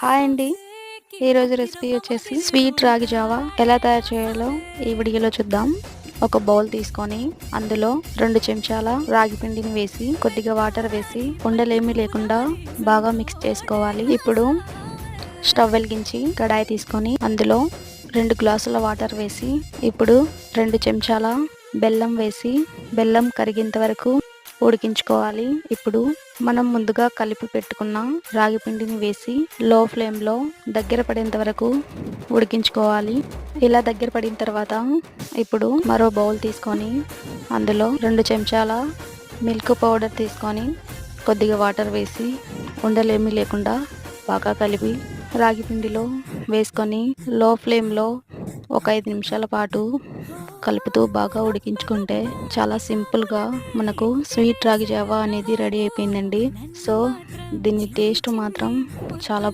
Hi అండి. ఈరోజు recipe వచ్చేసి స్వీట్ రాగి జావా ఎలా తయారు చేయాలో ఈ వీడియోలో చూద్దాం. ఒక బౌల్ తీసుకొని అందులో 2 చెంచాల రాగి పిండిని వేసి కొద్దిగా వాటర్ వేసి ఉండలేమీ లేకుండా బాగా మిక్స్ చేసుకోవాలి. ఇప్పుడు స్టవ్ వెలిగించి కడాయి తీసుకొని అందులో 2 గ్లాసుల వాటర్ వేసి ఇప్పుడు 2 చెంచాల బెల్లం వేసి బెల్లం కరిగేంత వరకు ఉడికించుకోవాలి. ఇప్పుడు మనం ముందుగా కలిపి పెట్టుకున్న రాగి పిండిని వేసి లో ఫ్లేమ్లో దగ్గర పడేంత వరకు ఉడికించుకోవాలి. ఇలా దగ్గర పడిన తర్వాత ఇప్పుడు మరో బౌల్ తీసుకొని అందులో 2 చెంచాల మిల్క్ పౌడర్ తీసుకొని కొద్దిగా వాటర్ వేసి ఉండలేమీ లేకుండా బాగా కలిపి రాగి పిండిలో వేసుకొని లో ఫ్లేమ్లో ఒక 5 నిమిషాల పాటు కలుపుతూ బాగా ఉడికించుకుంటే చాలా సింపుల్గా మనకు స్వీట్ రాగి జావా అనేది రెడీ అయిపోయిందండి. సో దీని టేస్ట్ మాత్రం చాలా బాగుంటుంది.